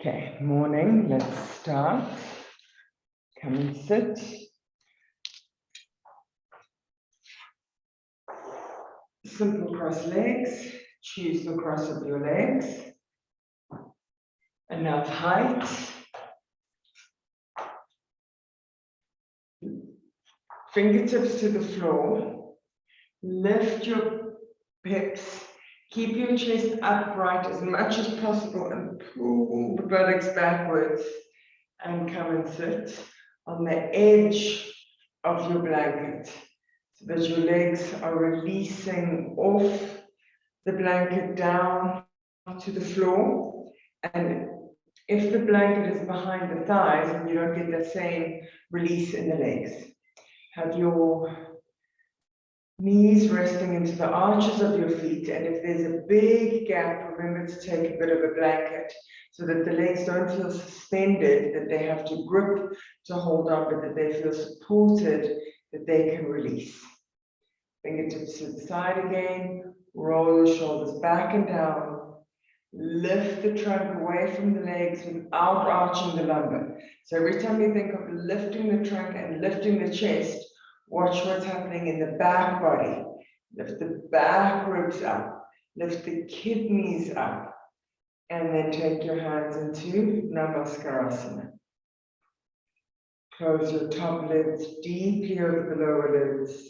Okay, morning, let's start. Come and sit. Simple cross legs, choose the cross of your legs. Enough height. Fingertips to the floor. Lift your hips. Keep your chest upright as much as possible and pull the buttocks backwards and come and sit on the edge of your blanket so that your legs are releasing off the blanket down to the floor. And if the blanket is behind the thighs and you don't get the same release in the legs, have your knees resting into the arches of your feet, and if there's a big gap, remember to take a bit of a blanket so that the legs don't feel suspended, that they have to grip to hold on, but that they feel supported, that they can release. Fingertips to the side again, roll your shoulders back and down, lift the trunk away from the legs without arching the lumbar. So every time you think of lifting the trunk and lifting the chest, watch what's happening in the back body. Lift the back ribs up, lift the kidneys up, and then take your hands into Namaskar. Close your top lids deeply over the lower lids.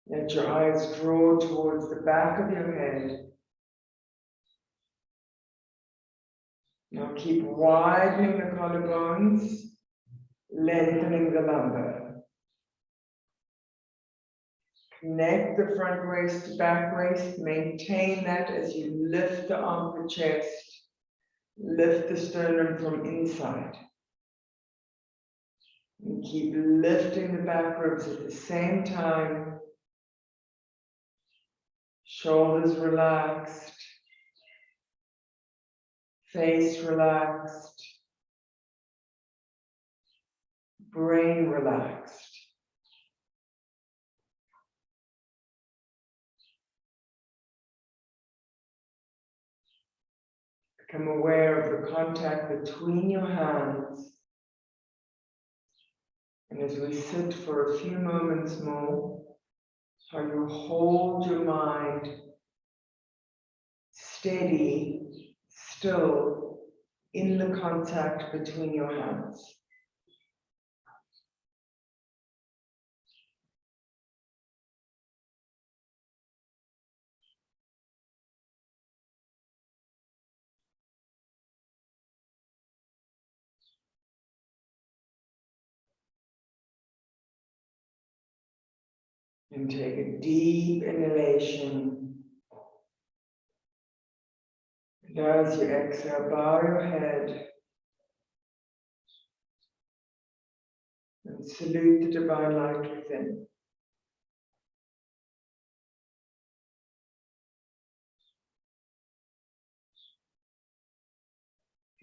Let your eyes draw towards the back of your head. Now keep widening the collarbones, lengthening the lumbar. Connect the front waist to back waist. Maintain that as you lift the armpit chest. Lift the sternum from inside. And keep lifting the back ribs at the same time. Shoulders relaxed. Face relaxed. Brain relaxed. Become aware of the contact between your hands. And as we sit for a few moments more, how you hold your mind steady, still, in the contact between your hands. And take a deep inhalation. And as you exhale, bow your head and salute the divine light within.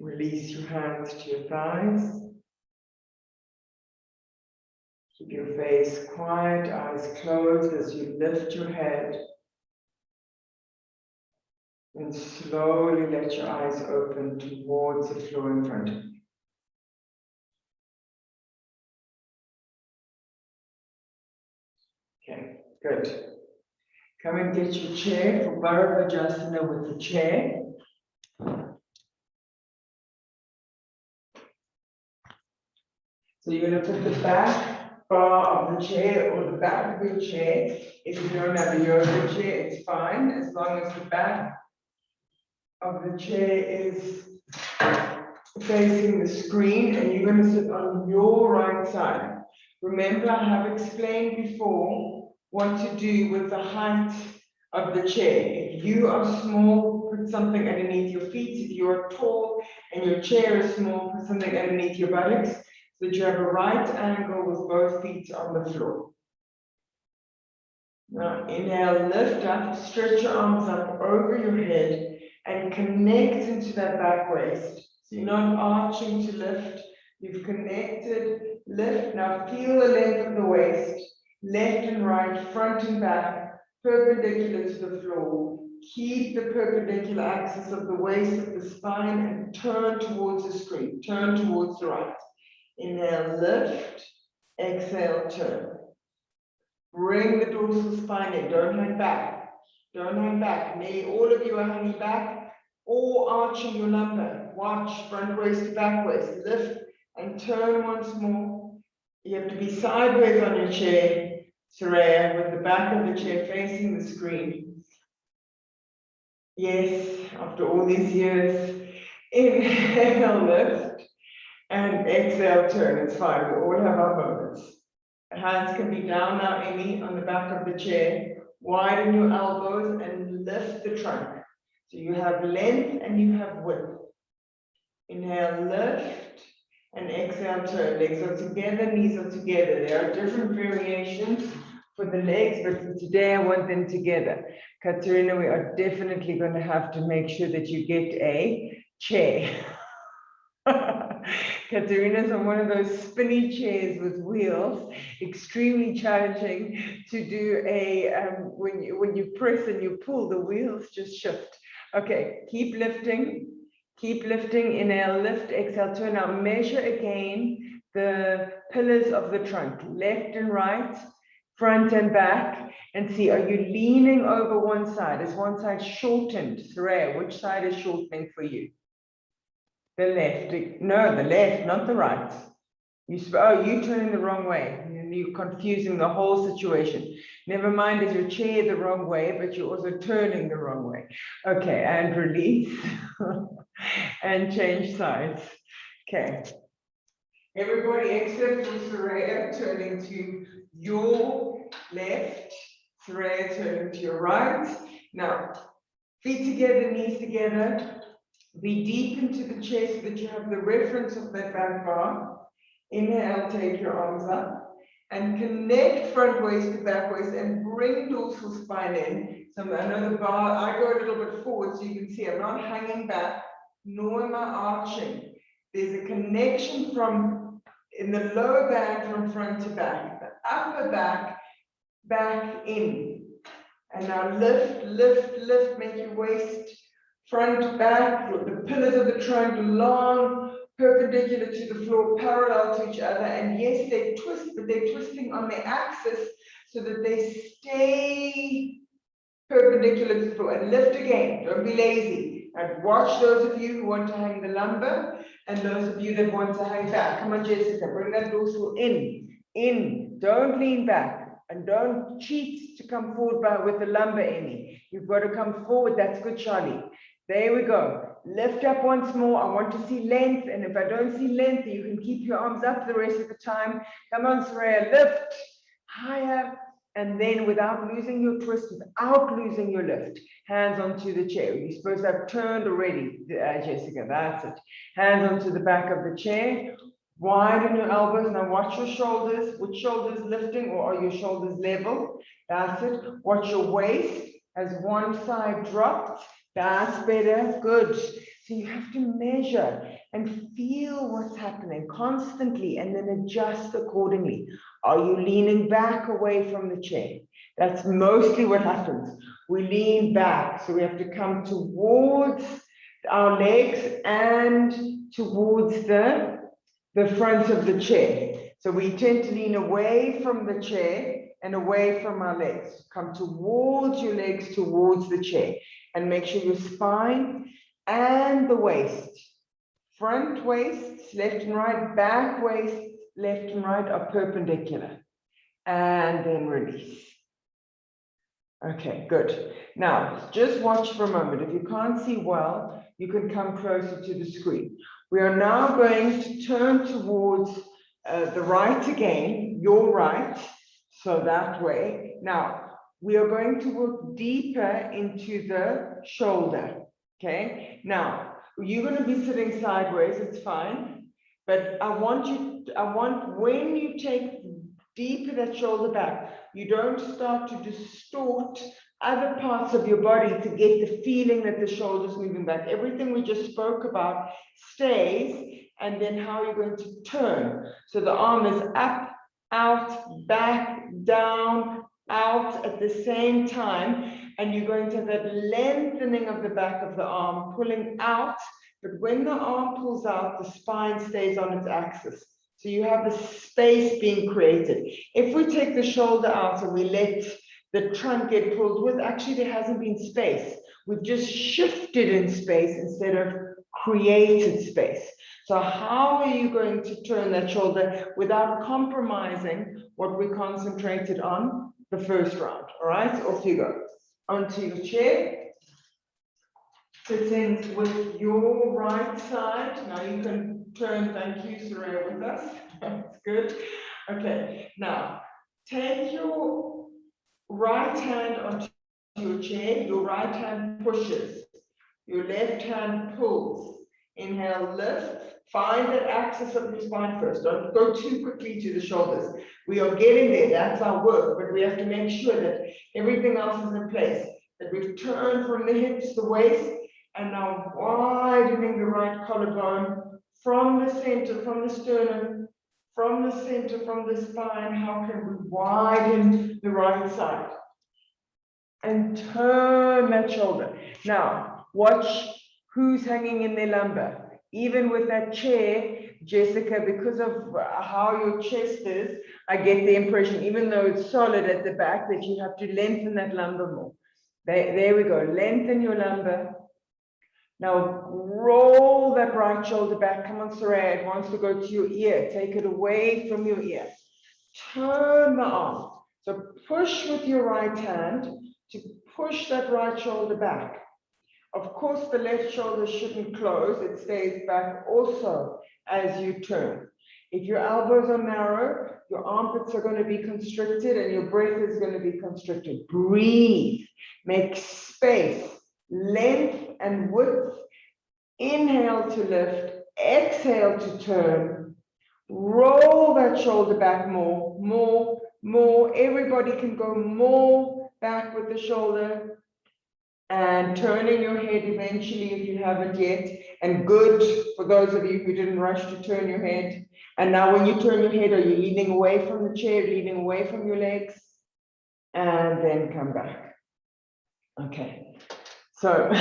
Release your hands to your thighs. Keep your face quiet, eyes closed as you lift your head. And slowly let your eyes open towards the floor in front of you. Okay, good. Come and get your chair for Bharadvajasana with the chair. So you're going to put the back bar of the chair or the back of your chair. If you don't have a yoga chair, it's fine, as long as the back of the chair is facing the screen and you're going to sit on your right side. Remember, I have explained before what to do with the height of the chair. If you are small, put something underneath your feet. If you are tall and your chair is small, put something underneath your buttocks so that you have a right angle with both feet on the floor. Now inhale, lift up, stretch your arms up over your head and connect into that back waist. So you're not arching to lift, you've connected, lift. Now feel the length of the waist, left and right, front and back, perpendicular to the floor. keep the perpendicular axis of the waist of the spine and turn towards the screen. Turn towards the right. Inhale, lift. Exhale, turn. Bring the dorsal spine in. Don't hang back. Don't hang back. Maybe all of you are hanging back or arching your lumbar. Watch front waist to back waist. Lift and turn once more. You have to be sideways on your chair, Saraya, with the back of the chair facing the screen. Yes, after all these years. Inhale, lift, and exhale, turn. It's fine. We all have our moments. Hands can be down now, Amy, on the back of the chair. Widen your elbows and lift the trunk. So you have length and you have width. Inhale, lift, and exhale, turn. Legs are together, knees are together. There are different variations for the legs, but today I want them together. Katerina, we are definitely going to have to make sure that you get a chair. Katerina's on one of those spinny chairs with wheels, extremely challenging to do a, when you press and you pull, the wheels just shift. Okay, keep lifting, inhale, lift, exhale, turn. Now measure again the pillars of the trunk, left and right, front and back, and see, are you leaning over one side? Is one side shortened? Saraya, which side is shortening for you? The left. No, the left, not the right. You're turning the wrong way. You're confusing the whole situation. Never mind, is your chair the wrong way, but you're also turning the wrong way. Okay, and release. And change sides. Okay. Everybody except for Saraya turning to your left. Saraya turning to your right. Now, feet together, knees together. Be deep into the chair so that you have the reference of that back bar. Inhale, take your arms up and connect front waist to back waist and bring dorsal spine in. So I know the bar, I go a little bit forward so you can see I'm not hanging back, nor am I arching. There's a connection from in the lower back from front to back, the upper back, back in. And now lift, lift, lift, make your waist front, back, the pillars of the trunk long, perpendicular to the floor, parallel to each other. And yes, they twist, but they're twisting on their axis so that they stay perpendicular to the floor. And lift again, don't be lazy. And watch those of you who want to hang the lumbar and those of you that want to hang back. Come on, Jessica, bring that dorsal in. Don't lean back. And don't cheat to come forward with the lumbar, Amy. You've got to come forward. That's good, Charlie. There we go. Lift up once more. I want to see length. And if I don't see length, you can keep your arms up the rest of the time. Come on, Saraya. Lift higher. And then without losing your twist, without losing your lift, hands onto the chair. You're supposed to have turned already, Jessica. That's it. Hands onto the back of the chair. Widen your elbows. Now watch your shoulders. Which shoulders lifting, or are your shoulders level? That's it. Watch your waist. Has one side dropped? That's better. Good. So you have to measure and feel what's happening constantly and then adjust accordingly. Are you leaning back away from the chair? That's mostly what happens. We lean back. So we have to come towards our legs and towards the front of the chair. So we tend to lean away from the chair and away from our legs. Come towards your legs, towards the chair, and make sure your spine and the waist, front waists, left and right, back waists, left and right are perpendicular. And then release. Okay, good. Now, just watch for a moment. If you can't see well, you can come closer to the screen. We are now going to turn towards the right again, your right, so that way. Now, we are going to work deeper into the shoulder, okay? Now, you're going to be sitting sideways, it's fine, but I want when you take deeper that shoulder back, you don't start to distort other parts of your body to get the feeling that the shoulder's moving back. Everything we just spoke about stays, and then how you're going to turn. So the arm is up, out, back, down, out at the same time, And you're going to have that lengthening of the back of the arm, pulling out. But when the arm pulls out, the spine stays on its axis. So you have the space being created. If we take the shoulder out and we let the trunk get pulled with, actually there hasn't been space. We've just shifted in space instead of created space. So how are you going to turn that shoulder without compromising what we concentrated on the first round? All right, off you go. Onto your chair. Sitting with your right side. Now you can turn, thank you, Soraya, with us. That's good. Okay, now take your right hand onto your chair. Your right hand pushes. Your left hand pulls. Inhale, lift. Find that axis of your spine first. Don't go too quickly to the shoulders. We are getting there. That's our work, but we have to make sure that everything else is in place. That we've turned from the hips, the waist, and now widening the right collarbone from the center, from the sternum, from the center, from the spine. How can we widen the right side? And turn that shoulder. Now, watch who's hanging in their lumbar. Even with that chair, Jessica, because of how your chest is, I get the impression, even though it's solid at the back, that you have to lengthen that lumbar more. There we go. Lengthen your lumbar. Now roll that right shoulder back. Come on, Soraya. It wants to go to your ear. Take it away from your ear. Turn the arm. So push with your right hand to push that right shoulder back. Of course, the left shoulder shouldn't close. It stays back also as you turn. If your elbows are narrow, your armpits are going to be constricted and your breath is going to be constricted. Breathe. Make space. Length and width. Inhale to lift, exhale to turn. Roll that shoulder back more, more, more. Everybody can go more back with the shoulder. And turning your head eventually if you haven't yet. And good for those of you who didn't rush to turn your head. And now when you turn your head, are you leaning away from the chair, leaning away from your legs? And then come back. Okay. So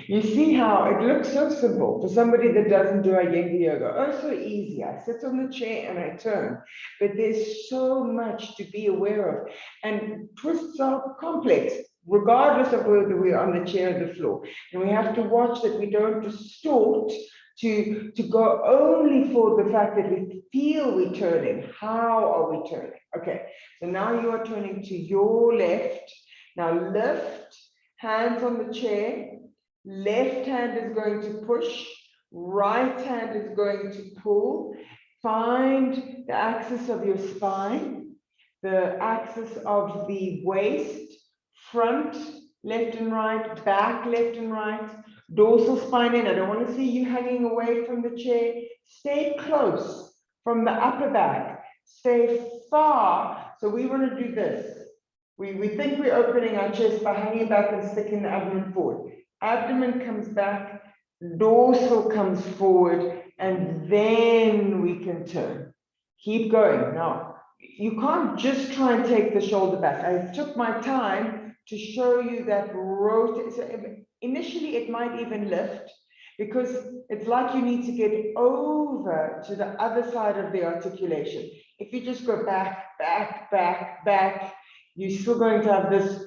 you see how it looks so simple for somebody that doesn't do Iyengar yoga. Oh, so easy. I sit on the chair and I turn. But there's so much to be aware of. And twists are complex, regardless of whether we're on the chair or the floor. And we have to watch that we don't distort to go only for the fact that we feel we're turning. How are we turning? Okay, so now you are turning to your left. Now lift. Hands on the chair, left hand is going to push, right hand is going to pull. Find the axis of your spine, the axis of the waist, front, left and right, back, left and right, dorsal spine in. I don't want to see you hanging away from the chair. Stay close from the upper back. Stay far. So we want to do this. We think we're opening our chest by hanging back and sticking the abdomen forward. Abdomen comes back, dorsal comes forward, and then we can turn. Keep going. Now, you can't just try and take the shoulder back. I took my time to show you that rotate. So initially, it might even lift because it's like you need to get over to the other side of the articulation. If you just go back, back, back, back, you're still going to have this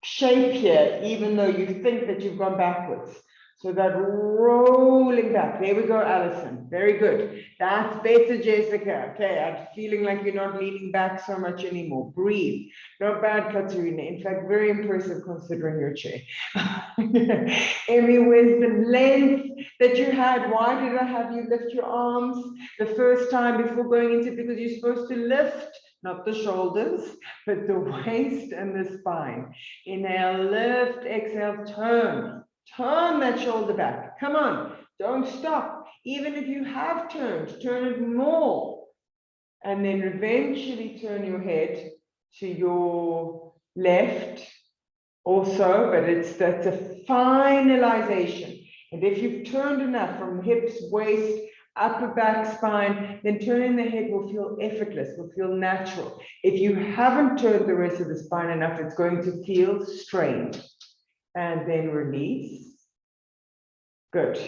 shape here, even though you think that you've gone backwards. So that rolling back. There we go, Alison. Very good. That's better, Jessica. Okay, I'm feeling like you're not leaning back so much anymore. Breathe. Not bad, Katerina. In fact, very impressive considering your chair. Emmy, where's the length that you had? Why did I have you lift your arms the first time before going into? Because you're supposed to lift. Not the shoulders, but the waist and the spine. Inhale, lift, exhale, turn. Turn that shoulder back. Come on, don't stop. Even if you have turned, turn it more. And then eventually turn your head to your left also, but that's a finalization. And if you've turned enough from hips, waist, upper back, spine, then turning the head will feel effortless, will feel natural. If you haven't turned the rest of the spine enough, it's going to feel strained. And then release. Good.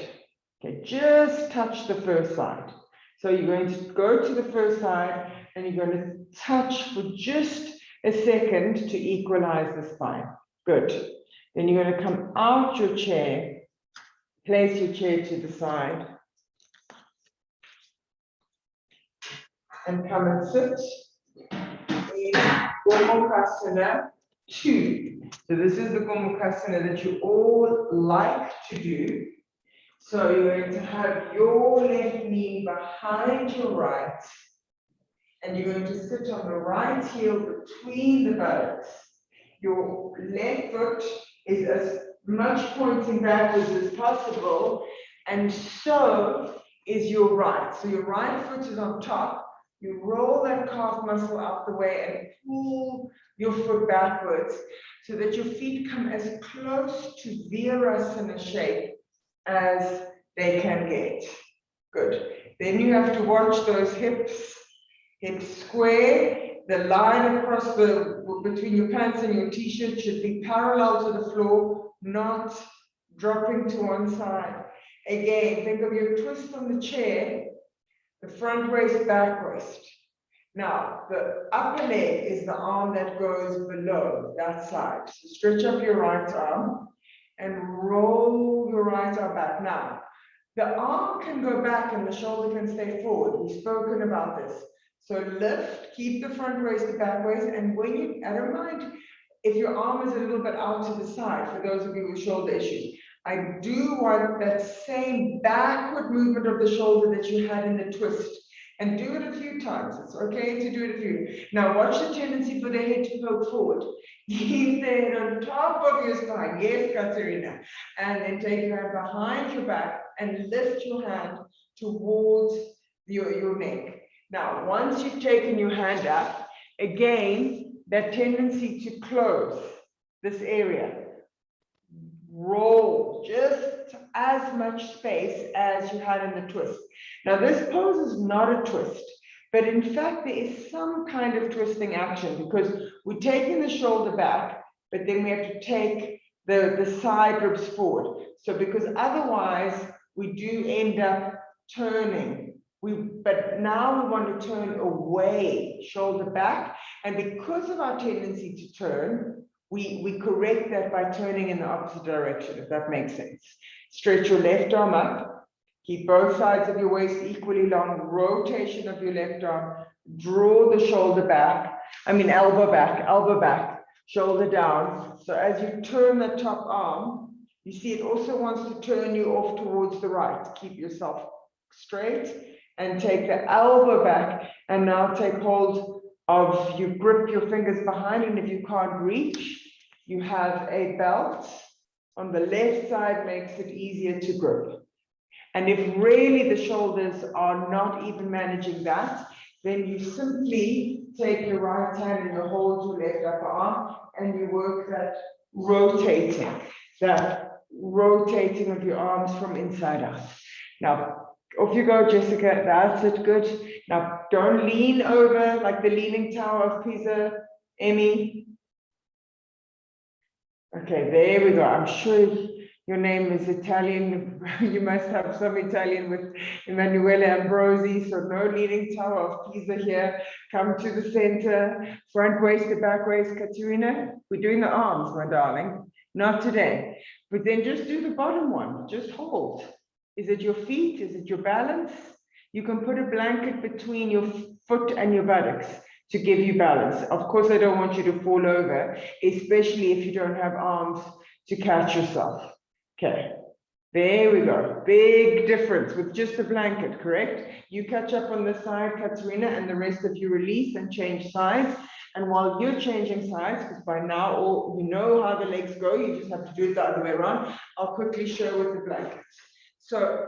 Okay, just touch the first side. So you're going to go to the first side and you're going to touch for just a second to equalize the spine. Good. Then you're going to come out your chair, place your chair to the side, and come and sit in Ghomukhasana 2. So this is the Ghomukhasana that you all like to do. So you're going to have your left knee behind your right, and you're going to sit on the right heel between the buttocks. Your left foot is as much pointing backwards as possible, and so is your right. So your right foot is on top. You roll that calf muscle out the way and pull your foot backwards so that your feet come as close to Virasana shape as they can get. Good. Then you have to watch those hips square. The line across between your pants and your t-shirt should be parallel to the floor, not dropping to one side. Again, think of your twist on the chair, the front waist, back waist. Now, the upper leg is the arm that goes below that side. So stretch up your right arm and roll your right arm back. Now, the arm can go back and the shoulder can stay forward. We've spoken about this. So lift, keep the front waist to back waist, and when you, I don't mind if your arm is a little bit out to the side, for those of you with shoulder issues. I do want that same backward movement of the shoulder that you had in the twist. And do it a few times. It's okay to do it a few. Now watch the tendency for the head to poke forward. Keep the head on top of your spine. Yes, Katerina. And then take your hand behind your back and lift your hand towards your neck. Now, once you've taken your hand up, again, that tendency to close this area. Roll just as much space as you had in the twist. Now, this pose is not a twist, but in fact, there is some kind of twisting action because we're taking the shoulder back, but then we have to take the side ribs forward. So because otherwise, we do end up turning. But now we want to turn away, shoulder back, and because of our tendency to turn, we correct that by turning in the opposite direction, if that makes sense. Stretch your left arm up, keep both sides of your waist equally long, rotation of your left arm, draw the shoulder back, elbow back, shoulder down. So as you turn the top arm, you see it also wants to turn you off towards the right. Keep yourself straight and take the elbow back, and now take hold of, you grip your fingers behind, and if you can't reach, you have a belt on the left side, makes it easier to grip. And if really the shoulders are not even managing that, then you simply take your right hand and you hold your left upper arm and you work that rotating of your arms from inside out. Now, off you go, Jessica. That's it. Good. Now, don't lean over like the Leaning Tower of Pisa, Emmy. Okay, there we go. I'm sure your name is Italian. You must have some Italian with Emanuele Ambrosi. So no Leaning Tower of Pisa here. Come to the center. Front waist to back waist. Katerina, we're doing the arms, my darling. Not today. But then just do the bottom one. Just hold. Is it your feet? Is it your balance? You can put a blanket between your foot and your buttocks to give you balance. Of course, I don't want you to fall over, especially if you don't have arms to catch yourself. Okay, there we go. Big difference with just a blanket, correct? You catch up on the side, Katerina, and the rest of you release and change sides. And while you're changing sides, because by now you know how the legs go, you just have to do it the other way around. I'll quickly show with the blanket. So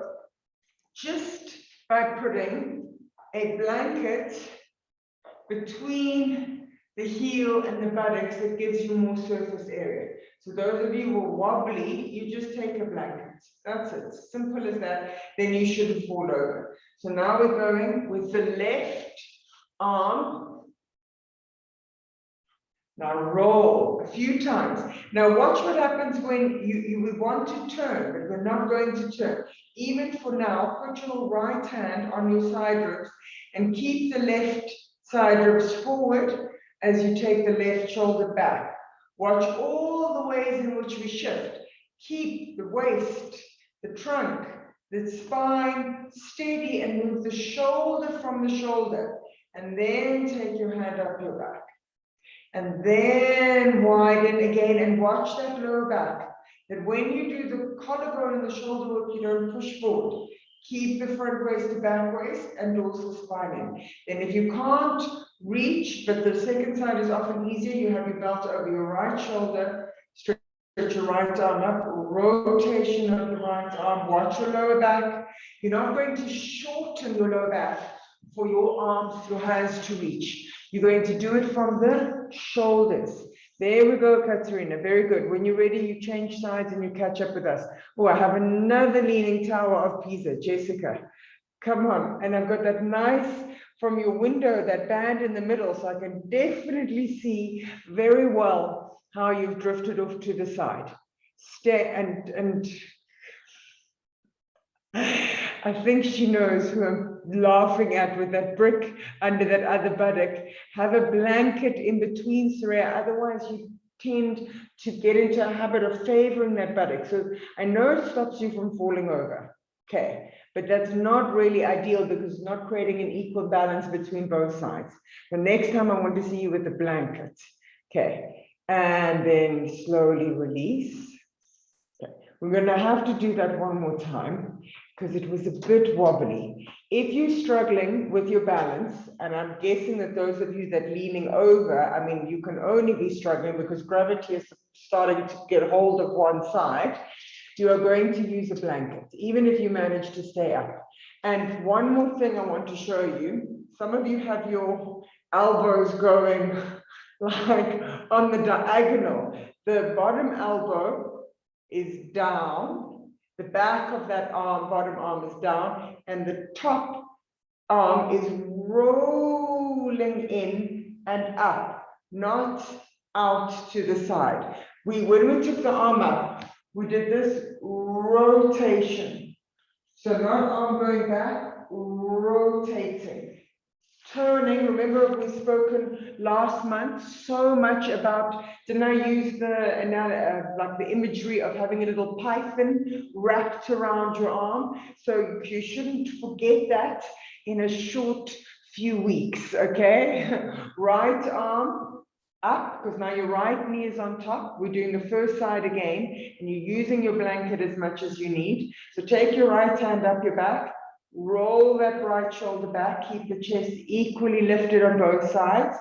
just by putting a blanket between the heel and the buttocks, that gives you more surface area. So those of you who are wobbly, you just take a blanket. That's it, simple as that. Then you shouldn't fall over. So now we're going with the left arm. Now roll a few times. Now watch what happens when you would want to turn, but we're not going to turn. Even for now, put your right hand on your side ribs and keep the left side ribs forward as you take the left shoulder back. Watch all the ways in which we shift. Keep the waist, the trunk, the spine steady, and move the shoulder from the shoulder. And then take your hand up your back. And then widen again, and watch that lower back. That when you do the collarbone and the shoulder work, you don't push forward. Keep the front waist to back waist and dorsal spine in. Then if you can't reach, but the second side is often easier, you have your belt over your right shoulder, stretch your right arm up, rotation of the right arm, watch your lower back. You're not going to shorten your lower back for your arms, your hands to reach. You're going to do it from the shoulders. There we go, Katerina. Very good. When you're ready, you change sides and you catch up with us. Oh, I have another leaning tower of Pisa. Jessica, come on. And I've got that nice, from your window, that band in the middle, so I can definitely see very well how you've drifted off to the side. Stay and I think she knows who I'm laughing at with that brick under that other buttock. Have a blanket in between, Saraya, otherwise you tend to get into a habit of favoring that buttock. So I know it stops you from falling over, okay, but that's not really ideal because it's not creating an equal balance between both sides. The next time I want to see you with the blanket, okay, and then slowly release. Okay. We're going to have to do that one more time because it was a bit wobbly. If you're struggling with your balance, and I'm guessing that those of you that leaning over, I mean, you can only be struggling because gravity is starting to get hold of one side, you are going to use a blanket, even if you manage to stay up. And one more thing I want to show you. Some of you have your elbows going like on the diagonal. The bottom elbow is down. The back of that arm, bottom arm is down, and the top arm is rolling in and up, not out to the side. When we took the arm up, we did this rotation. So not arm going back, rotating. Turning, remember we've spoken last month so much about, didn't I use like the imagery of having a little python wrapped around your arm? So you shouldn't forget that in a short few weeks, okay? Right arm up, because now your right knee is on top. We're doing the first side again, and you're using your blanket as much as you need. So take your right hand up your back, roll that right shoulder back, keep the chest equally lifted on both sides.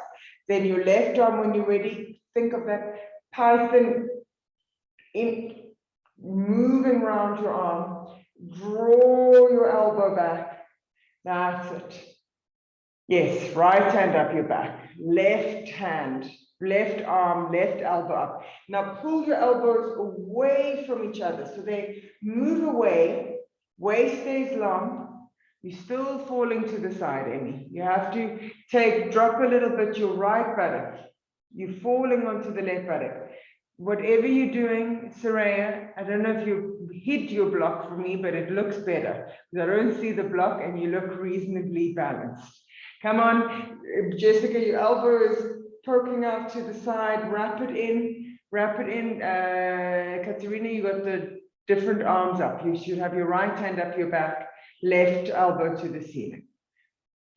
Then your left arm, when you're ready, think of that python in moving around your arm. Draw your elbow back. That's it. Yes, right hand up your back, left hand, left arm, left elbow up. Now pull your elbows away from each other so they move away, waist stays long. You're still falling to the side, Amy. You have to drop a little bit your right buttock. You're falling onto the left buttock. Whatever you're doing, Saraya, I don't know if you hid your block for me, but it looks better. I don't see the block and you look reasonably balanced. Come on, Jessica, your elbow is poking out to the side. Wrap it in, wrap it in. Katerina, you got the different arms up. You should have your right hand up your back, left elbow to the ceiling.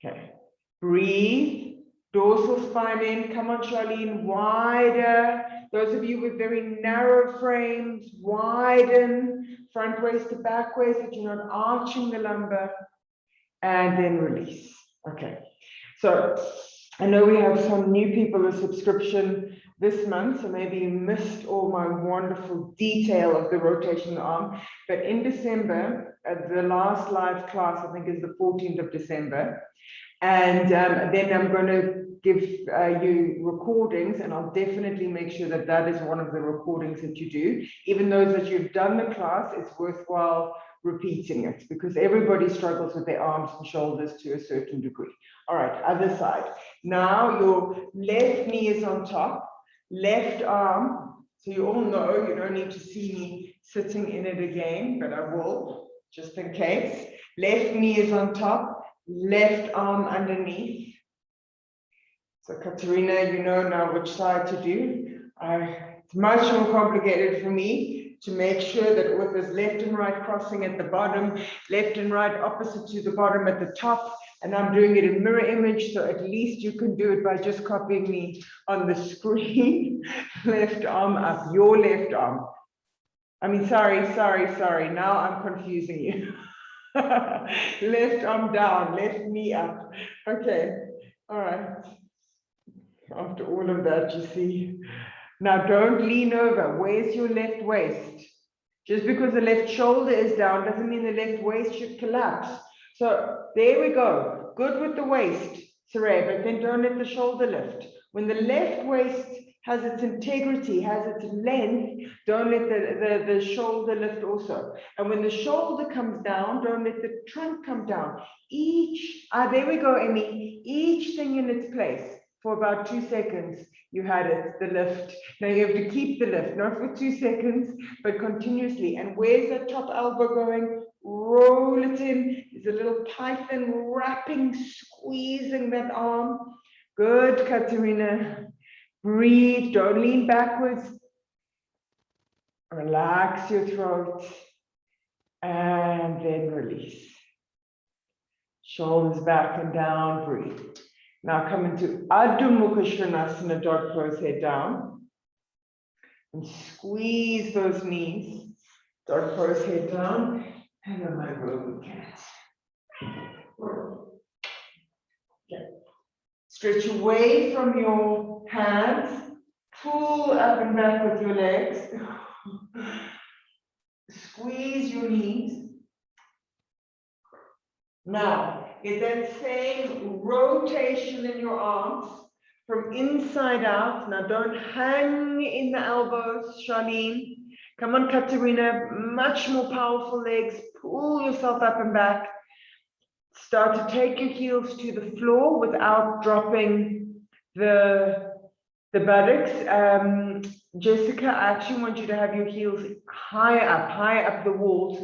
Okay, breathe, dorsal spine in. Come on, Charlene, wider. Those of you with very narrow frames, widen, front waist to back waist, that you're not arching the lumbar, and then release. Okay, so I know we have some new people with subscription this month, so maybe you missed all my wonderful detail of the rotation arm, but in December, the last live class, I think is the 14th of December, and then I'm going to give you recordings, and I'll definitely make sure that that is one of the recordings that you do. Even those that you've done the class, it's worthwhile repeating it because everybody struggles with their arms and shoulders to a certain degree. All right, other side. Now your left knee is on top, left arm. So you all know, you don't need to see me sitting in it again, but I will, just in case. Left knee is on top, left arm underneath. So Katerina, you know now which side to do. It's much more complicated for me to make sure that with this left and right crossing at the bottom, left and right opposite to the bottom at the top, and I'm doing it in mirror image, so at least you can do it by just copying me on the screen. Left arm up, your left arm. I mean, sorry. Now I'm confusing you. Left arm down, left knee up. Okay, all right. After all of that, you see. Now don't lean over. Where's your left waist? Just because the left shoulder is down doesn't mean the left waist should collapse. So there we go. Good with the waist, Saray, but then don't let the shoulder lift. When the left waist has its integrity, has its length, don't let the shoulder lift also. And when the shoulder comes down, don't let the trunk come down. There we go, Emmy. Each thing in its place. For about 2 seconds, you had it, the lift. Now you have to keep the lift, not for 2 seconds, but continuously. And where's that top elbow going? Roll it in. There's a little python wrapping, squeezing that arm. Good, Katerina. Breathe, don't lean backwards. Relax your throat. And then release. Shoulders back and down, breathe. Now come into Adho Mukha Svanasana, dog pose, head down. And squeeze those knees. Dog pose, head down. And then my rolling cat. Okay. Stretch away from your hands. Pull up and back with your legs. Squeeze your knees. Now, get that same rotation in your arms from inside out. Now, don't hang in the elbows, Charlene. Come on, Katerina, much more powerful legs. Pull yourself up and back. Start to take your heels to the floor without dropping the buttocks. Jessica, I actually want you to have your heels higher up the wall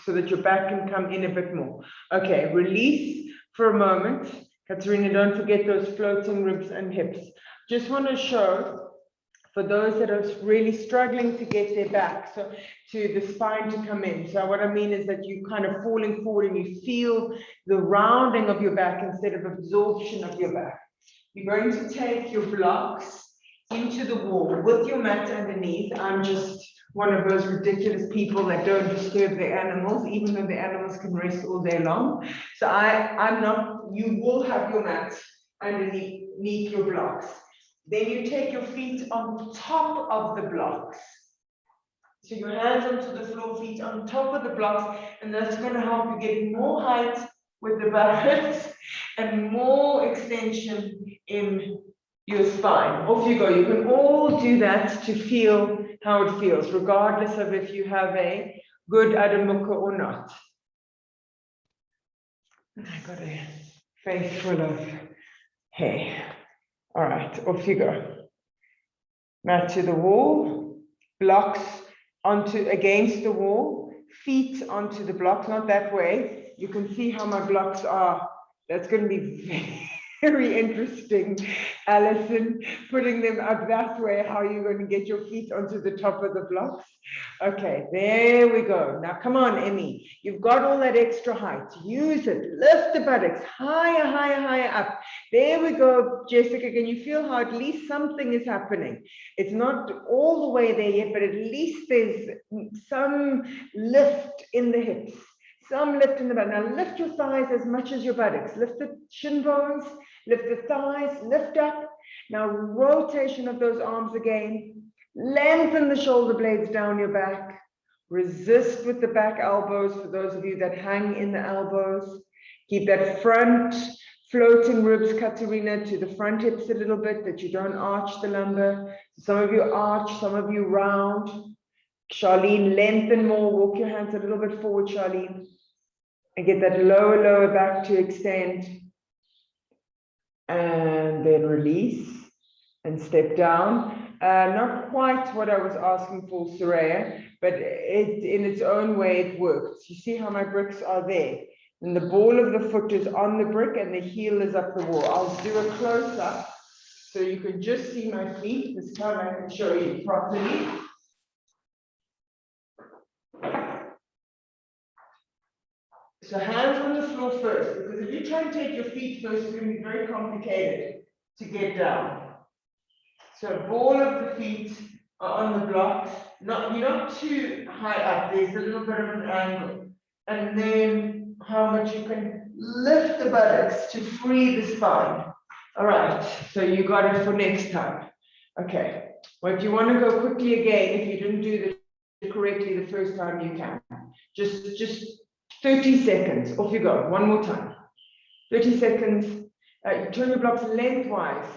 so that your back can come in a bit more. Okay, release for a moment. Katerina, don't forget those floating ribs and hips. Just want to show for those that are really struggling to get their back, so to the spine to come in. So what I mean is that you kind of falling forward and you feel the rounding of your back instead of absorption of your back. You're going to take your blocks into the wall with your mat underneath. I'm just one of those ridiculous people that don't disturb their animals, even though the animals can rest all day long. So I'm not, you will have your mat underneath your blocks. Then you take your feet on top of the blocks. So your hands onto the floor, feet on top of the blocks, and that's going to help you get more height with the buttocks and more extension in your spine. Off you go. You can all do that to feel how it feels, regardless of if you have a good Adho Mukha or not. I got a face full of hair. All right, off you go. Mat to the wall, blocks against the wall, feet onto the blocks, not that way. You can see how my blocks are. That's going to be very interesting, Alison, putting them up that way, how you're going to get your feet onto the top of the blocks. Okay, there we go. Now, come on, Emmy. You've got all that extra height. Use it. Lift the buttocks higher, higher, higher up. There we go, Jessica. Can you feel how at least something is happening? It's not all the way there yet, but at least there's some lift in the hips. Some lift in the back. Now lift your thighs as much as your buttocks. Lift the shin bones, lift the thighs, lift up. Now rotation of those arms again. Lengthen the shoulder blades down your back. Resist with the back elbows for those of you that hang in the elbows. Keep that front floating ribs, Katerina, to the front hips a little bit, that you don't arch the lumbar. Some of you arch, some of you round. Charlene, lengthen more, walk your hands a little bit forward, Charlene. And get that lower back to extend. And then release and step down. Not quite what I was asking for, Soraya, but in its own way it works. You see how my bricks are there? And the ball of the foot is on the brick and the heel is up the wall. I'll do a close-up so you can just see my feet. This time I can show you properly. So hands on the floor first, because if you try and take your feet first, it's going to be very complicated to get down. So ball of the feet are on the blocks. You're not too high up. There's a little bit of an angle. And then how much you can lift the buttocks to free the spine. All right, so you got it for next time. Okay, well, if you want to go quickly again, if you didn't do this correctly the first time, you can. Just 30 seconds, off you go, one more time. 30 seconds, turn your blocks lengthwise,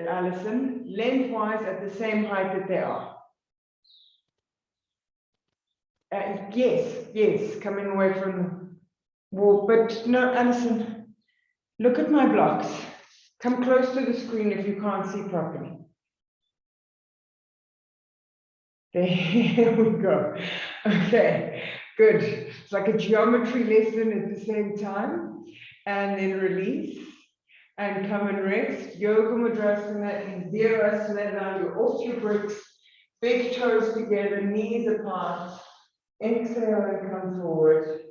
Alison, lengthwise at the same height that they are. Yes, coming away from the wall, but no, Alison, look at my blocks. Come close to the screen if you can't see properly. There we go. Okay, good. It's like a geometry lesson at the same time. And then release and come and rest. Yoga Mudrasana in Virasana. Now you're off your bricks, big toes together, knees apart. Exhale and come forward.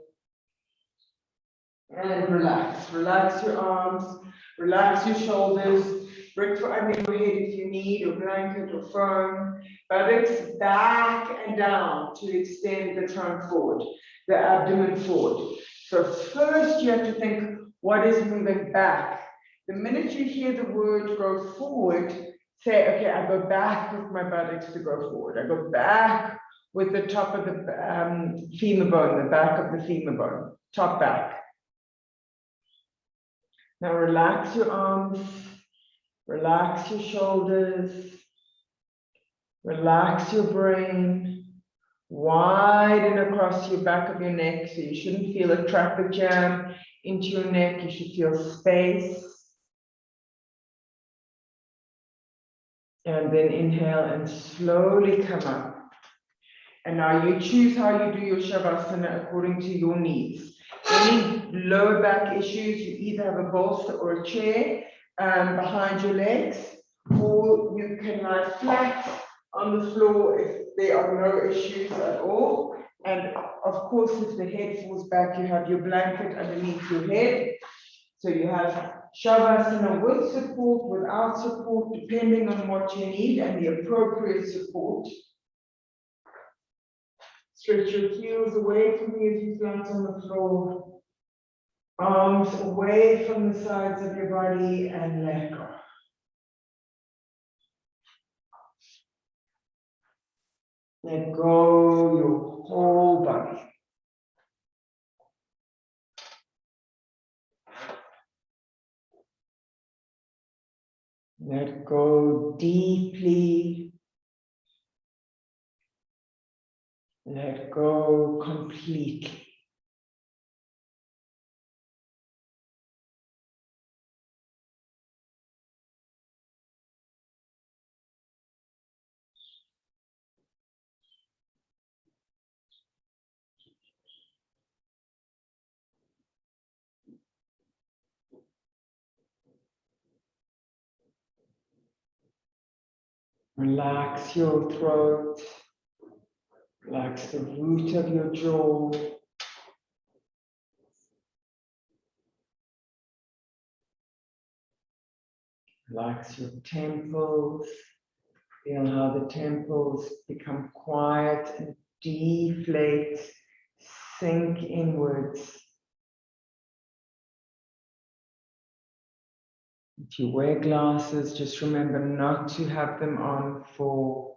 And relax. Relax your arms, relax your shoulders. Brick for under your head if you need, or blanket or foam. Buttocks back and down to extend the trunk forward, the abdomen forward. So first you have to think, what is moving back? The minute you hear the word go forward, say, okay, I go back with my buttocks to go forward. I go back with the top of the femur bone, the back of the femur bone, top back. Now relax your arms, relax your shoulders, relax your brain, widen across your back of your neck, so you shouldn't feel a traffic jam into your neck, you should feel space. And then inhale and slowly come up. And now you choose how you do your Savasana according to your needs. Any lower back issues, you either have a bolster or a chair behind your legs, or you can lie flat on the floor if there are no issues at all. And of course, if the head falls back, you have your blanket underneath your head. So you have Savasana with support, without support, depending on what you need and the appropriate support. Stretch your heels away from you if you flat on the floor. Arms away from the sides of your body and let go. Let go your whole body. Let go deeply. Let go completely. Relax your throat. Relax the root of your jaw. Relax your temples. Feel how the temples become quiet and deflate, sink inwards. If you wear glasses, just remember not to have them on for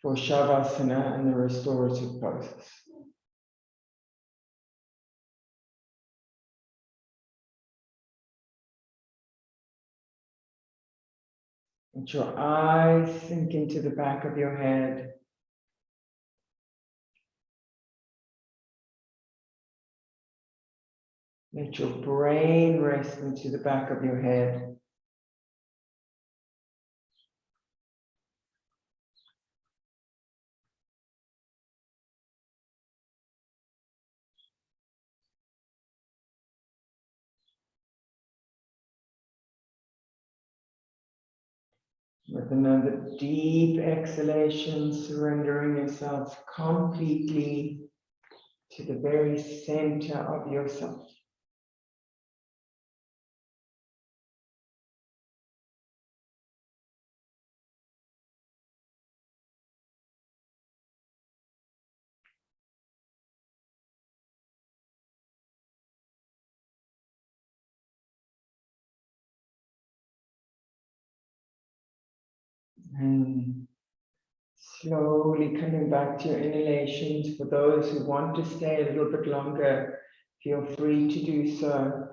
Savasana and the restorative poses. Let your eyes sink into the back of your head. Let your brain rest into the back of your head. With another deep exhalation, surrendering yourself completely to the very center of yourself. And slowly coming back to your inhalations. For those who want to stay a little bit longer, feel free to do so.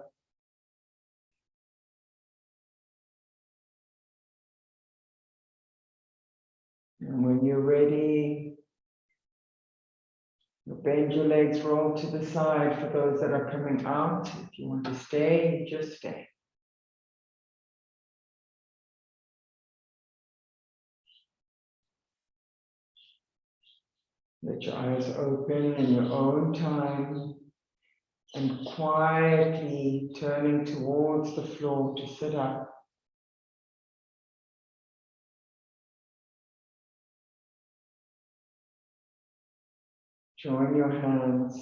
And when you're ready, you bend your legs, roll to the side for those that are coming out. If you want to stay, just stay. Let your eyes open in your own time and quietly turning towards the floor to sit up. Join your hands.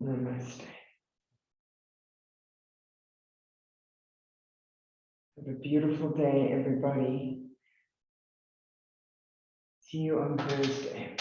Namaste. Have a beautiful day, everybody. See you on Thursday.